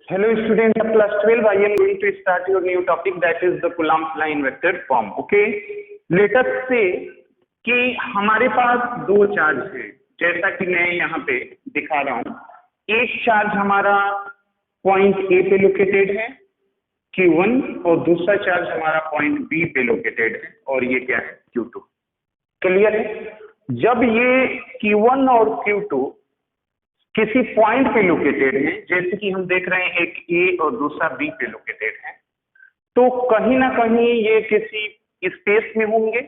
Hello students of class 12, I am going to start your new topic, that is the Coulomb's line vector form. Okay, let us say कि हमारे पास दो charge है, जैसा कि मैं यहाँ पे दिखा रहा हूँ। एक चार्ज हमारा पॉइंट ए पे लोकेटेड है Q1 और दूसरा चार्ज हमारा पॉइंट बी पे लोकेटेड है और ये क्या है Q2। क्लियर है? जब ये Q1 और Q2 किसी पॉइंट पे लोकेटेड है, जैसे कि हम देख रहे हैं एक ए और दूसरा बी पे लोकेटेड है, तो कहीं ना कहीं ये किसी स्पेस में होंगे।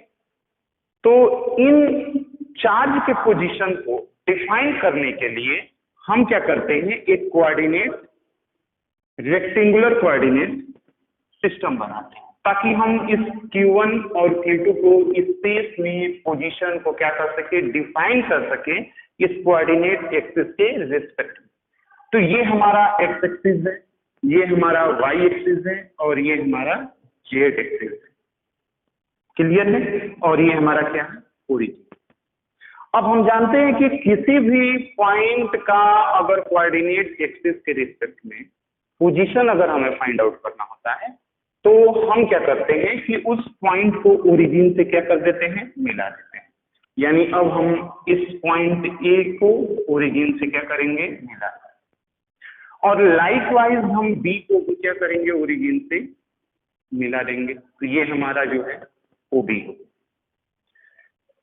तो इन चार्ज के पोजीशन को डिफाइन करने के लिए हम क्या करते हैं, एक कोऑर्डिनेट रेक्टेंगुलर कोऑर्डिनेट सिस्टम बनाते हैं, ताकि हम इस Q1 और Q2 को स्पेस में पोजीशन को क्या कर सके, डिफाइन कर सके इस कोऑर्डिनेट एक्सिस के रिस्पेक्ट में। तो ये हमारा एक्स एक्सिस है, ये हमारा वाई एक्सिस है और ये हमारा जेड एक्सिस है। क्लियर है? और ये हमारा क्या है, ओरिजिन। अब हम जानते हैं कि किसी भी पॉइंट का अगर कोऑर्डिनेट एक्सिस के रिस्पेक्ट में पोजीशन अगर हमें फाइंड आउट करना होता है, तो हम क्या करते हैं कि उस पॉइंट को ओरिजिन से क्या कर देते हैं, मिला देते हैं। यानी अब हम इस पॉइंट ए को ओरिजिन से क्या करेंगे, मिला, और लाइकवाइज हम बी को भी क्या करेंगे, ओरिजिन से मिला देंगे। तो ये हमारा जो है ओ बी।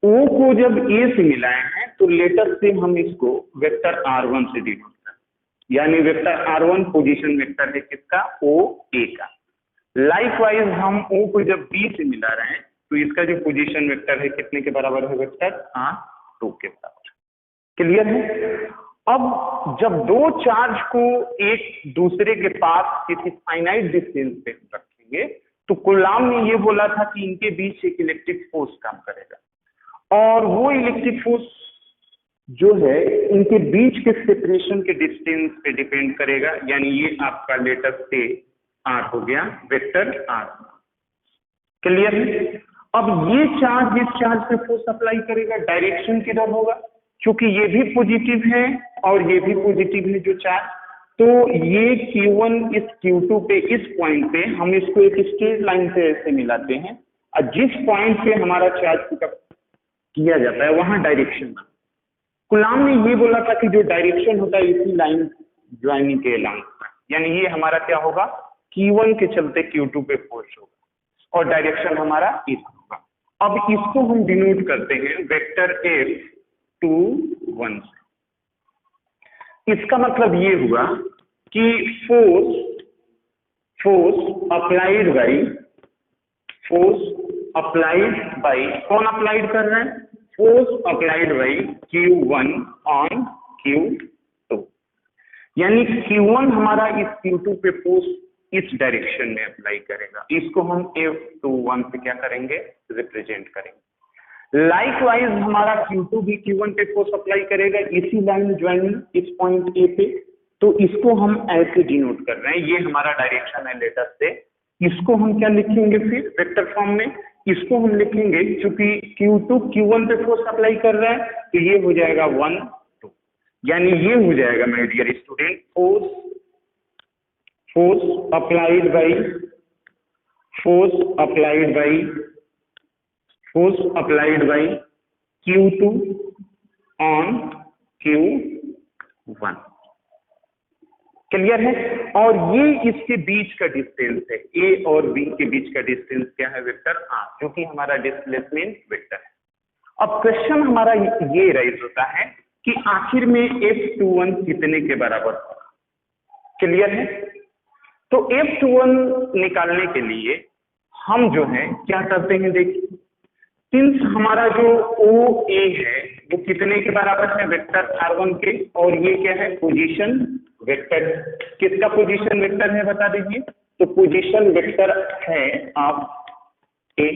ओ को जब ए से मिलाए हैं तो लेटर से हम इसको वेक्टर R1 से डिनोट करें, यानी वेक्टर R1 पोजीशन वेक्टर है किसका, ओ ए का। लाइकवाइज हम ओ को जब बी से मिला रहे हैं तो इसका जो पोजीशन वेक्टर है कितने के बराबर है, वेक्टर R2 के बराबर। क्लियर है? अब जब दो चार्ज को एक दूसरे के पास किसी फाइनाइट डिस्टेंस पे रखेंगे, तो कूलॉम ने ये बोला था कि इनके बीच एक इलेक्ट्रिक फोर्स काम करेगा, और वो इलेक्ट्रिक फोर्स जो है इनके बीच के सेपरेशन के डिस्टेंस पे डिपेंड करेगा। यानी ये आपका लेटर से R हो गया, वेक्टर R। क्लियर है? अब ये चार्ज इस चार्ज पे फोर्स अप्लाई करेगा, डायरेक्शन किधर होगा, क्योंकि ये भी पॉजिटिव है और ये भी पॉजिटिव है जो चार्ज। तो ये Q1 इस Q2 पे, इस पॉइंट पे हम इसको एक स्ट्रेट लाइन से ऐसे मिलाते हैं, और जिस पॉइंट पे हमारा चार्ज पिकअप किया जाता है वहां डायरेक्शन। कूलॉम ने ये बोला था कि जो डायरेक्शन होता है इसी लाइन ज्वाइनिंग के अलोंग, यानी ये हमारा क्या होगा, Q1 के चलते Q2 पे फोर्स होगा और डायरेक्शन हमारा इस होगा। अब इसको हम डिनोट करते हैं वेक्टर F21 से। इसका मतलब ये हुआ कि फोर्स अप्लाइड बाई कौन अप्लाइड कर रहे हैं, force applied by Q1 on Q2। यानी Q1 हमारा इस Q2 पे फोर्स इस डायरेक्शन में अप्लाई करेगा, इसको हम F21 पे क्या करेंगे, रिप्रेजेंट करेंगे। लाइकवाइज हमारा Q2 भी Q1 पे फोर्स अप्लाई करेगा इसी लाइन ज्वाइनिंग इस पॉइंट ए पे, तो इसको हम ऐसे डिनोट कर रहे हैं, ये हमारा डायरेक्शन है लेटर से। इसको हम क्या लिखेंगे फिर वेक्टर फॉर्म में, इसको हम लिखेंगे क्योंकि Q2 Q1 पे फोर्स अप्लाई कर रहा है, तो ये हो जाएगा 1 2, यानी ये हो जाएगा my dear student, force applied by Q2 on Q1। Clear है? और ये इसके बीच का डिस्टेंस है, ए और बी के बीच का डिस्टेंस क्या है, वेक्टर R, जो कि हमारा डिस्प्लेसमेंट वेक्टर है। अब क्वेश्चन हमारा ये राइज होता है कि आखिर में F21 कितने के बराबर होगा। क्लियर है? तो F21 निकालने के लिए हम जो है क्या करते हैं, देखिए, सिंस हमारा जो OA है वो कितने के बराबर है, वेक्टर R1 के, और ये क्या है, पोजीशन वेक्टर। किसका पोजीशन वेक्टर है बता दीजिए, तो पोजीशन वेक्टर है आप ए,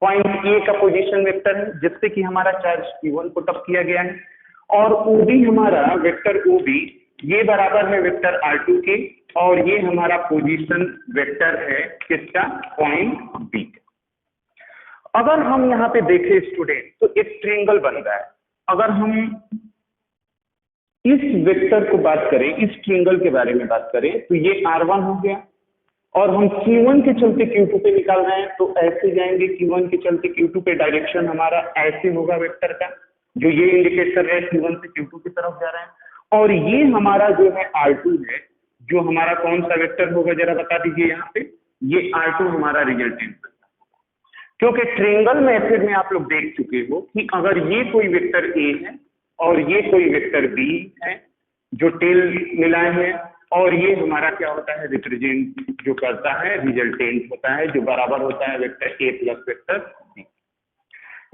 पॉइंट ए का पोजीशन वेक्टर है, जिससे कि हमारा चार्ज Q1 पुट अप किया गया है, और OB हमारा वेक्टर OB ये बराबर है वेक्टर R2 के, और ये हमारा पोजीशन वेक्टर है किसका, पॉइंट बी। अगर हम यहाँ पे देखें स्टूडेंट, तो एक ट्रायंगल बन रहा है। अगर हम इस वेक्टर को बात करें, इस ट्रिंगल के बारे में बात करें, तो ये R1 हो गया और हम Q1 के चलते Q2 पे निकाल रहे हैं, तो ऐसे जाएंगे Q1 के चलते Q2 पे, डायरेक्शन हमारा ऐसे होगा वेक्टर का, जो ये इंडिकेट कर रहे हैं Q1 से Q2 की तरफ जा रहे हैं। और ये हमारा जो है R2 है, जो हमारा कौन सा वेक्टर होगा जरा बता दीजिए यहाँ पे। ये R2 हमारा रिजल्टेंट, क्योंकि ट्रायंगल मेथड में आप लोग देख चुके हो कि अगर ये कोई वेक्टर ए है और ये कोई वेक्टर बी है जो टेल मिलाए हैं, और ये हमारा क्या होता है, रिप्रेजेंट जो करता है, रिजल्टेंट होता है, जो बराबर होता है vector A plus vector B.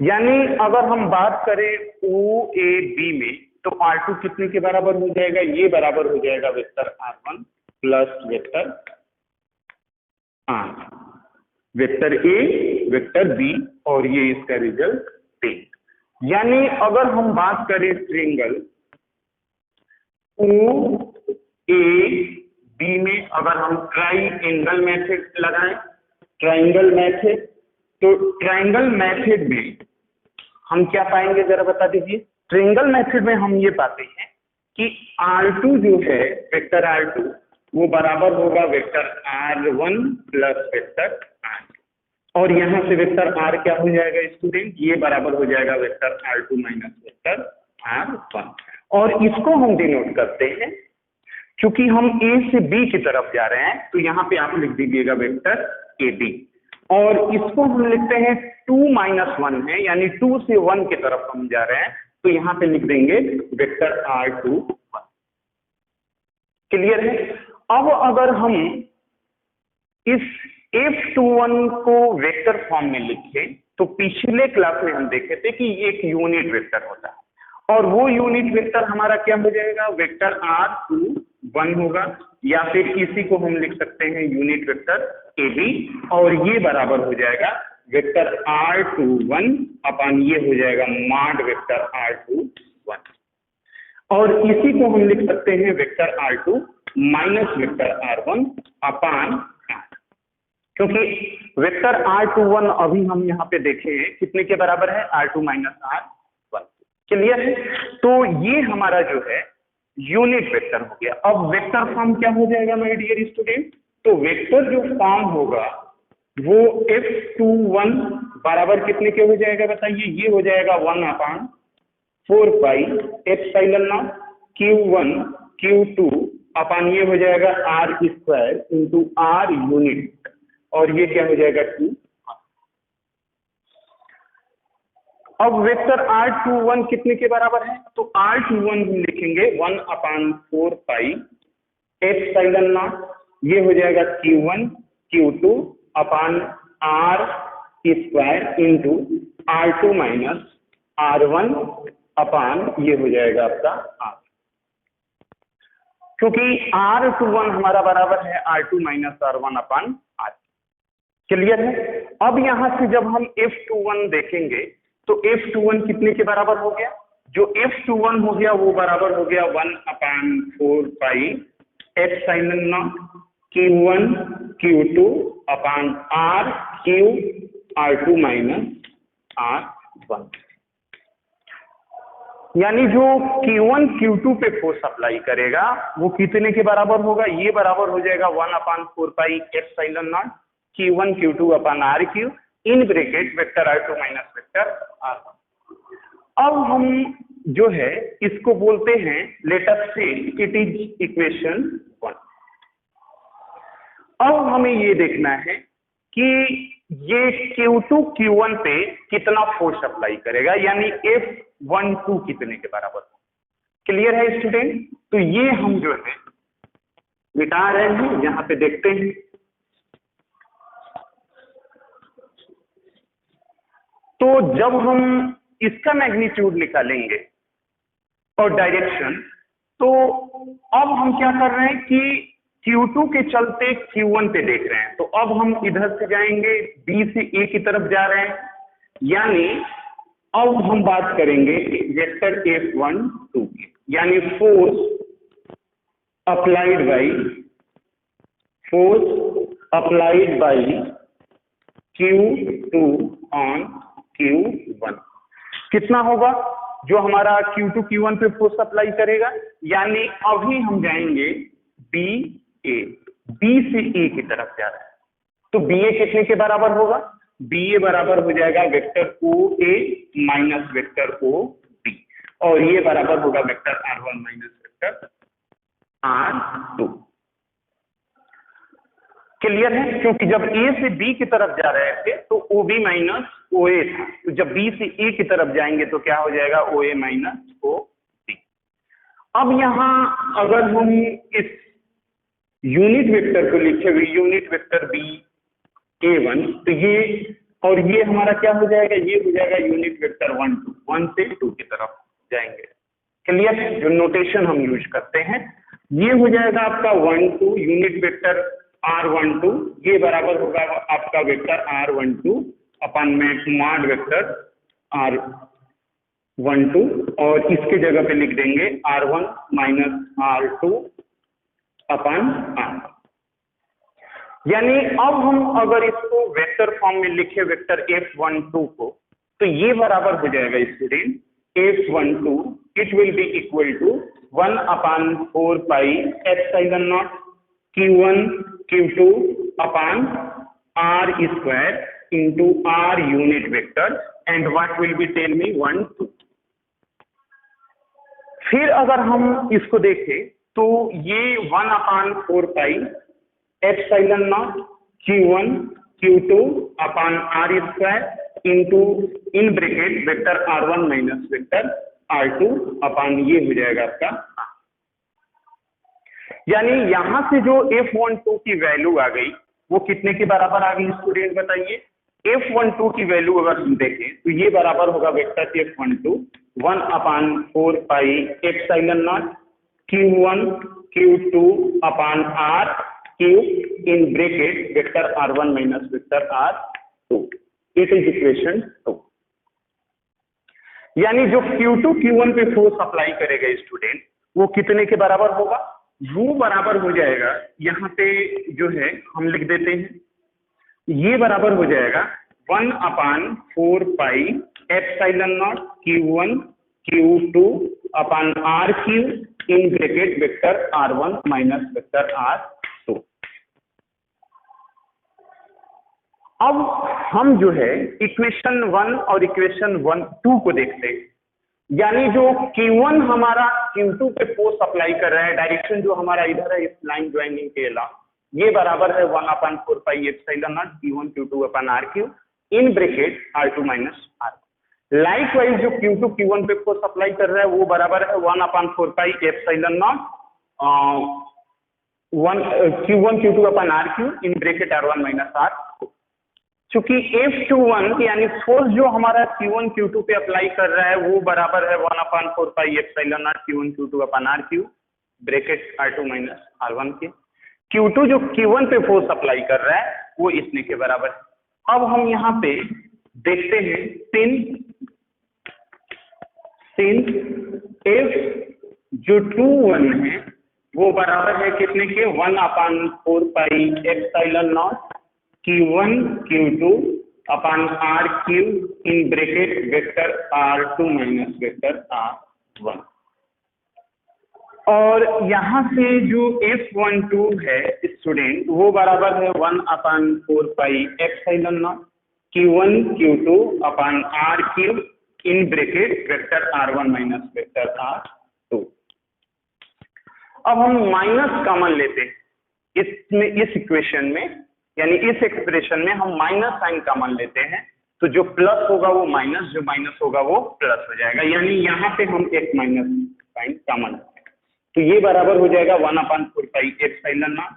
यानी अगर हम बात करें ओ ए बी में, तो R2 कितने के बराबर हो जाएगा, ये बराबर हो जाएगा vector R1 plus vector R, vector A vector B, और ये इसका रिजल्टेंट। यानी अगर हम बात करें ट्रायंगल ओ ए बी में, अगर हम ट्राइएंगल मेथड लगाएं, ट्रायंगल मेथड, तो ट्रायंगल मेथड में हम क्या पाएंगे जरा बता दीजिए। ट्रायंगल मेथड में हम ये पाते हैं कि R2 जो है, वेक्टर R2 वो बराबर होगा vector R1 plus vector R, और यहां से वेक्टर R क्या हो जाएगा स्टूडेंट, ये बराबर हो जाएगा vector R2 minus vector R1। और इसको हम डिनोट करते हैं, क्योंकि हम A से B की तरफ जा रहे हैं, तो यहाँ पे आप लिख दीजिएगा वेक्टर AB, और इसको हम लिखते हैं 2 माइनस 1 है, यानी 2 से 1 की तरफ हम जा रहे हैं, तो यहाँ पे लिख देंगे वेक्टर R2 1। क्लियर है। अब अगर हम इस F21 को वेक्टर फॉर्म में लिखें, तो पिछले क्लास में हम देखे थे कि एक यूनिट वेक्टर होता है, और वो यूनिट वेक्टर हमारा क्या हो जाएगा, वेक्टर R21 होगा, या फिर इसी को हम लिख सकते हैं यूनिट वेक्टर AB, और ये बराबर हो जाएगा वेक्टर R21 अपन ये हो जाएगा मॉड वेक्टर R21, और इसी को हम लिख सकते हैं vector R2 minus vector R1 अपान R, क्योंकि वेक्टर R21 अभी हम यहाँ पे देखे कितने के बराबर है, R2 माइनस R1। क्लियर है। तो ये हमारा जो है यूनिट वेक्टर हो गया। अब वेक्टर फॉर्म क्या हो जाएगा माय डियर स्टूडेंट, तो वेक्टर जो फॉर्म होगा वो F21 बराबर कितने के हो जाएगा बताइए, ये हो जाएगा 1 upon 4 pi epsilon not Q1 Q2 अपान ये हो जाएगा R square into R unit, और ये क्या हो जाएगा 2। अब वेक्टर R21 कितने के बराबर है, तो R21 हम लिखेंगे 1 अपान 4 पाई एप्सिलॉन नॉट, ये हो जाएगा Q1 Q2 upon R square into R2 minus R1 अपान ये हो जाएगा आपका R, क्योंकि R21 हमारा बराबर है R2 माइनस R1 अपान R। क्लियर है। अब यहां से जब हम F21 देखेंगे, तो F21 कितने के बराबर हो गया, जो F21 हो गया वो बराबर हो गया 1 upon 4 pi epsilon not Q1 Q2 upon R Q R2 minus R1। यानी जो Q1 Q2 पे फोर्स अप्लाई करेगा वो कितने के बराबर होगा, ये बराबर हो जाएगा 1 upon 4 pi epsilon not Q1 Q2 upon RQ in bracket vector R2 minus vector R1। अब हम जो है इसको बोलते हैं, लेट अस से इट इज इक्वेशन 1। अब हमें ये देखना है कि ये Q2 Q1 पे कितना फोर्स अप्लाई करेगा, यानी F12 कितने के बराबर हो। क्लियर है स्टूडेंट। तो ये हम जो है मिटा रहे हैं, यहां पे देखते हैं। तो जब हम इसका मैग्नीट्यूड निकालेंगे और डायरेक्शन, तो अब हम क्या कर रहे हैं कि Q2 के चलते Q1 पे देख रहे हैं, तो अब हम इधर से जाएंगे B से A की तरफ जा रहे हैं, यानी अब हम बात करेंगे वेक्टर F12 की, यानी force applied by Q2 on Q1 कितना होगा, जो हमारा Q2 Q1 पे फोर्स अप्लाई करेगा, यानी अभी हम जाएंगे बी ए, बी से ए की तरफ जा रहा है, तो बी ए कितने के बराबर होगा? बी ए बराबर हो जाएगा वेक्टर ओ ए माइनस वेक्टर ओ बी, और ये बराबर होगा vector R1 minus vector R2। Clear है? क्योंकि जब ए से बी की तरफ जा रहे थे तो ओ बी माइनस ओ ए था, तो जब बी से ए की तरफ जाएंगे तो क्या हो जाएगा? ओ ए माइनस ओ बी। अब यहां अगर हम इस यूनिट वेक्टर को लिखे हुए यूनिट वेक्टर बी A1, तो ये और ये हमारा क्या हो जाएगा? ये हो जाएगा यूनिट वेक्टर 1 2, 1 से 2 की तरफ जाएंगे। क्लियर है? जो नोटेशन हम यूज करते हैं, ये हो जाएगा आपका 1 2 यूनिट वेक्टर R12, ये बराबर होगा आपका वेक्टर R12 अपन में मॉड वेक्टर R12, और इसके जगह पे लिख देंगे R1 माइनस R2 अपन R। यानी अब हम अगर इसको वेक्टर फॉर्म में लिखे वेक्टर F12 को, तो ये बराबर हो जाएगा student F12, it will be equal to 1 upon 4 pi epsilon not Q1 Q2 upon R square into R unit vector, and what will be tell me 1 2। फिर अगर हम इसको देखें तो ये 1 upon 4 pi epsilon not Q1 Q2 upon R square into in bracket vector R1 minus vector R2 अपान ये हो जाएगा आपका। यानी यहां से जो F12 की वैल्यू आ गई वो कितने के बराबर आ गई स्टूडेंट बताइए? F12 की वैल्यू अगर हम देखें तो ये बराबर होगा vector F12 1 upon 4 pi epsilon not Q1 Q2 upon R cube in bracket vector R1 minus vector R2। It is equation 2। यानी जो Q2 Q1 पे फोर्स अप्लाई करेगा स्टूडेंट, वो कितने के बराबर होगा? वो बराबर हो जाएगा, यहाँ पे जो है हम लिख देते हैं, ये बराबर हो जाएगा 1 upon 4 pi epsilon not Q1 Q2 upon R cube in bracket vector R1 minus vector R2। अब हम जो है इक्वेशन 1 और इक्वेशन 2 को देखते हैं। यानी जो Q1 हमारा Q2 पे फोर्स अप्लाई कर रहा है, डायरेक्शन जो हमारा इधर है इस लाइन ज्वाइनिंग के अलावा, ये बराबर है 1 upon 4 pi epsilon not Q1 Q2 upon R cube in bracket R2 minus R। Likewise जो Q2 Q1 पे फोर्स अप्लाई कर रहा है वो बराबर है 1 upon 4 pi epsilon not Q1 Q2 upon R cube in bracket R1 minus R। चूंकि F21 यानी फोर्स जो हमारा Q1 Q2 पे अप्लाई कर रहा है वो बराबर है 1 upon 4 pi epsilon not Q1 Q2 upon R cube bracket R2 minus R1 के। Q2 जो Q1 पे फोर्स अप्लाई कर रहा है वो इतने के बराबर है। अब हम यहाँ पे देखते हैं सिंस F जो 21 है वो बराबर है कितने के? 1 upon 4 pi epsilon not Q1 Q2 upon R cube in bracket vector R2 minus vector R1। और यहां से जो F12 है स्टूडेंट वो बराबर है 1 upon 4 pi epsilon not Q1 Q2 upon R cube in bracket vector R1 minus vector R2। अब हम माइनस कॉमन लेते हैं इसमें, इस इक्वेशन में, यानी इस एक्सप्रेशन में हम माइनस साइन कॉमन लेते हैं, तो जो प्लस होगा वो माइनस, जो माइनस होगा वो प्लस हो जाएगा। यानी यहाँ पे हम एक माइनस साइन कॉमन लेते हैं, तो ये बराबर हो जाएगा 1 upon 4 pi epsilon not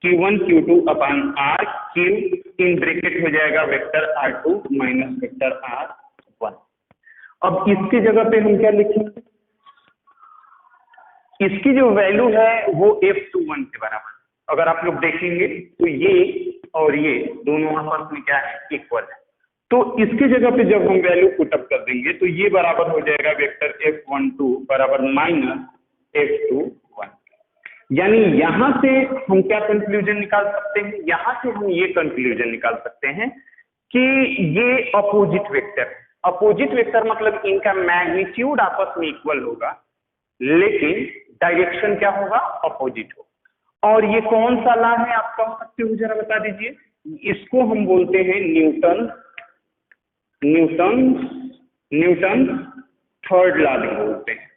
Q1 Q2 upon R cube in bracket हो जाएगा vector R2 minus vector R1। अब इसकी जगह पे हम क्या लिखेंगे? इसकी जो वैल्यू है वो F21 के बराबर। अगर आप लोग देखेंगे तो ये और ये दोनों आपस में क्या है? इक्वल है। तो इसकी जगह पे जब हम वैल्यू पुटअप कर देंगे तो ये बराबर हो जाएगा वेक्टर F12 बराबर माइनस F21। यानी यहां से हम क्या कंक्लूजन निकाल सकते हैं? यहां से हम ये कंक्लूजन निकाल सकते हैं कि ये अपोजिट वेक्टर है। अपोजिट वेक्टर मतलब इनका मैग्नीट्यूड आपस में इक्वल होगा, लेकिन डायरेक्शन क्या होगा, अपोजिट होगा। और ये कौन सा लॉ है आप कह सकते हो, जरा बता दीजिए। इसको हम बोलते हैं न्यूटन थर्ड लॉ भी बोलते हैं,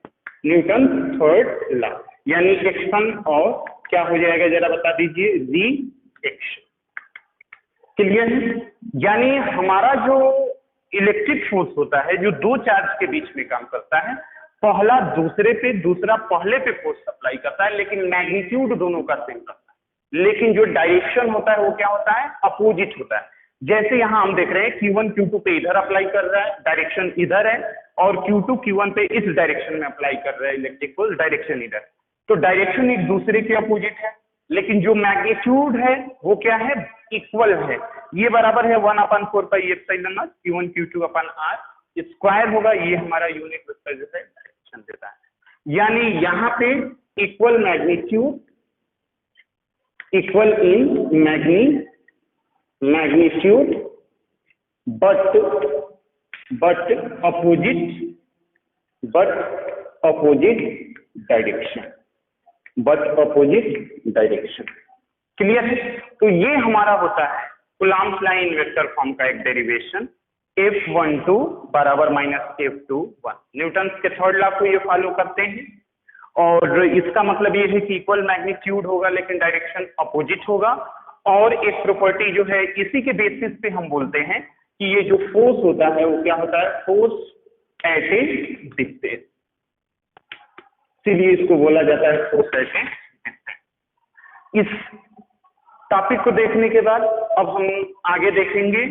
न्यूटन थर्ड लॉ, यानी एक्शन और क्या हो जाएगा जरा बता दीजिए, रिएक्शन। क्लियर है? यानी हमारा जो इलेक्ट्रिक फोर्स होता है जो दो चार्ज के बीच में काम करता है, पहला दूसरे पे दूसरा पहले पे फोर्स अप्लाई करता है, लेकिन मैग्नीट्यूड दोनों का सेम करता है, लेकिन जो डायरेक्शन होता है वो क्या होता है, अपोजिट होता है। जैसे यहां हम देख रहे हैं Q1 Q2 पे इधर अप्लाई कर रहा है, डायरेक्शन इधर है, और Q2 Q1 पे इस डायरेक्शन में अप्लाई कर रहा है इलेक्ट्रिक फोर्स, डायरेक्शन इधर। तो डायरेक्शन एक दूसरे के अपोजिट है, लेकिन जो मैग्नीट्यूड है वो क्या है, इक्वल है। ये बराबर है 1/4 पाई epsilon not Q1 Q2 upon R square होगा। ये हमारा यूनिट वेक्टर जो है डायरेक्शन देता है। यानी यहाँ पे equal magnitude, equal in magnitude but opposite direction. Clear है? तो ये हमारा होता है Coulomb's law in vector form का एक डेरिवेशन, F12 बराबर -F21। न्यूटन के थर्ड लॉ को ये फॉलो करते हैं, और इसका मतलब ये है कि इक्वल मैग्नीट्यूड होगा लेकिन डायरेक्शन अपोजिट होगा। और एक प्रॉपर्टी जो है इसी के बेसिस पे हम बोलते हैं कि ये जो फोर्स होता है वो क्या होता है, फोर्स एट ए डिस्टेंस, इसीलिए इसको बोला जाता है फोर्स एट ए डिस्टेंस। इस टॉपिक को देखने के बाद अब हम आगे देखेंगे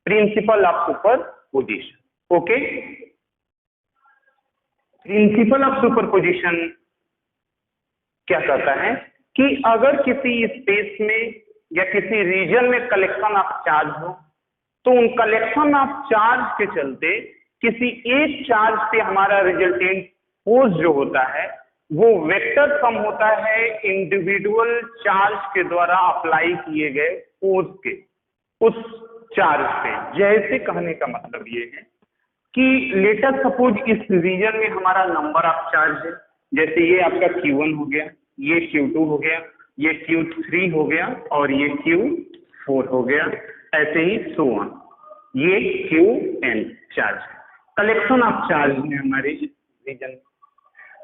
principle of superposition. Okay, principle of superposition क्या कहता है कि अगर किसी स्पेस में या किसी रीजन में कलेक्शन ऑफ चार्ज हो, तो उन कलेक्शन ऑफ चार्ज के चलते किसी एक चार्ज पे हमारा रिजल्टेंट फोर्स जो होता है वो वेक्टर सम होता है इंडिविजुअल चार्ज के द्वारा अप्लाई किए गए फोर्स के उस चार्ज पे। जैसे कहने का मतलब ये है कि लेट अस सपोज इस रीजन में हमारा नंबर ऑफ चार्ज है, जैसे ये आपका Q1 हो गया, ये Q2 हो गया, ये Q3 हो गया, और ये Q4 हो गया, ऐसे ही सो ऑन, ये Qn चार्ज है, कलेक्शन ऑफ चार्ज है हमारे इस रीजन में।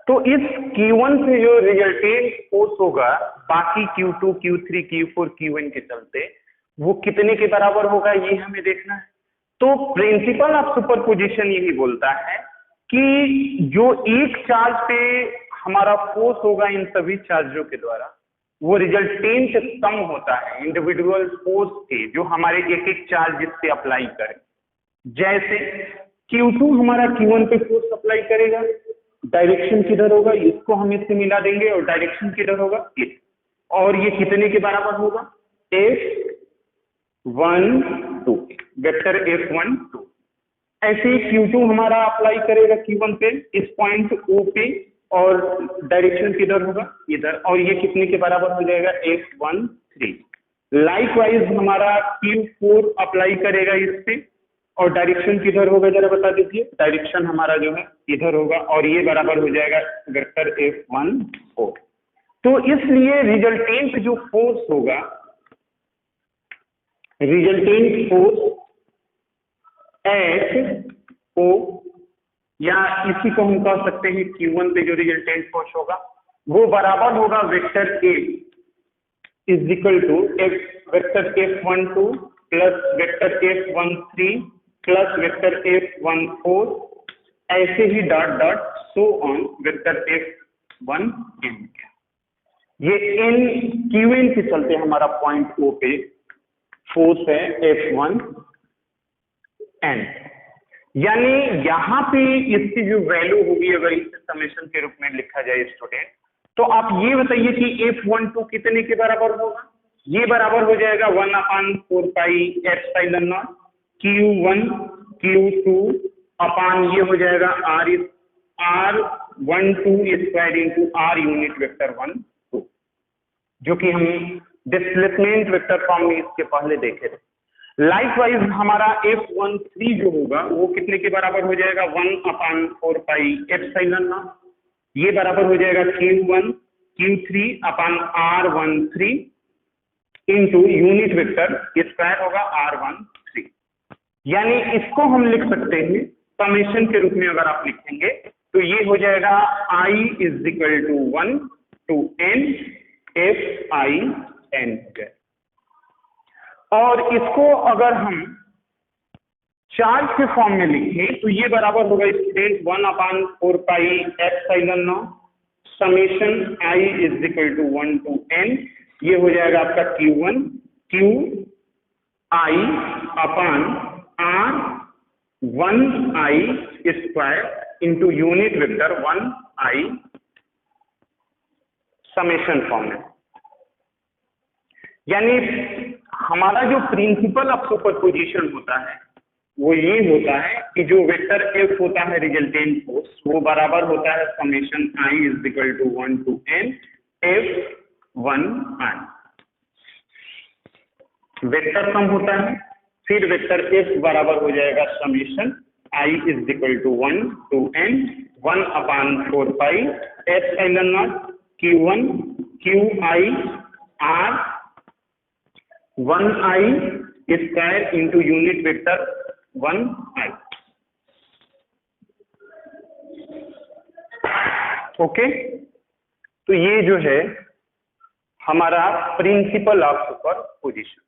तो इस Q1 से जो रिजल्टेंट फोर्स होगा बाकी Q2 Q3 Q4 Qn के चलते, वो कितने के बराबर होगा ये हमें देखना है। तो प्रिंसिपल ऑफ सुपरपोजिशन यही बोलता है कि जो एक चार्ज पे हमारा फोर्स होगा इन सभी चार्जों के द्वारा, वो रिजल्टेंट सम होता है इंडिविजुअल फोर्स के जो हमारे एक एक चार्ज इस पे अप्लाई करें। जैसे Q2 हमारा Q1 पे फोर्स अप्लाई करेगा, डायरेक्शन किधर होगा, इसको हम इससे मिला देंगे, और डायरेक्शन किधर होगा, इस, और ये कितने के बराबर होगा, F12 वेक्टर F12। ऐसे ही Q2 हमारा अप्लाई करेगा Q1 पे इस पॉइंट O पे, और डायरेक्शन किधर होगा, इधर, और ये कितने के बराबर हो जाएगा, F13। लाइकवाइज हमारा Q4 अप्लाई करेगा इस पे, और डायरेक्शन किधर होगा जरा बता दीजिए, डायरेक्शन हमारा जो है इधर होगा, और ये बराबर हो जाएगा वेक्टर F14। तो इसलिए रिजल्टेंट जो फोर्स होगा, रिजल्टेंट फोर्स एट O, या इसी को हम कह सकते हैं Q1 पे जो रिजल्टेंट फोर्स होगा वो बराबर होगा vector A is equal to vector F12 plus vector F13 plus vector F14, ऐसे ही dot dot so on vector F1n। ये n Qn के चलते हमारा पॉइंट O पे फोर्स है F1n। यानी यहाँ पे इसकी जो वैल्यू होगी, अगर इसे समेशन के रूप में लिखा जाए स्टूडेंट, तो आप ये बताइए कि F12 कितने के बराबर होगा। ये बराबर हो जाएगा 1/4 पाई एप्सिलॉन नॉट Q1 Q2 अपान ये हो जाएगा R12 square into R unit vector 12, जो कि हम डिस्प्लेसमेंट वेक्टर फॉर्म में इसके पहले देखे थे। लाइकवाइज हमारा F13 जो होगा वो कितने के बराबर हो जाएगा, 1/4 पाई एप्सिलॉन नॉट, ये बराबर हो जाएगा Q1 Q3 अपान R13 into unit vector square होगा R13, यानी इसको हम लिख सकते हैं समेशन के रूप में। अगर आप लिखेंगे तो ये हो जाएगा I = 1 to n FIN। और इसको अगर हम चार्ज के फॉर्म में लिखें तो ये बराबर होगा student 1/4 pi epsilon not summation I = 1 to n, ये हो जाएगा आपका Q1 QI अपान R1I square into unit vector 1I summation form में। यानी हमारा जो प्रिंसिपल ऑफ सुपरपोजिशन होता है वो ये होता है कि जो वेक्टर F होता है रिजल्टेंट फोर्स वो बराबर होता है summation I = 1 to n F1I। Vector sum होता है, फिर वेक्टर F बराबर हो जाएगा summation I = 1 to n 1/4 pi epsilon not Q1 QI R1I square into unit vector 1I। Okay, तो ये जो है हमारा प्रिंसिपल ऑफ सुपरपोजिशन।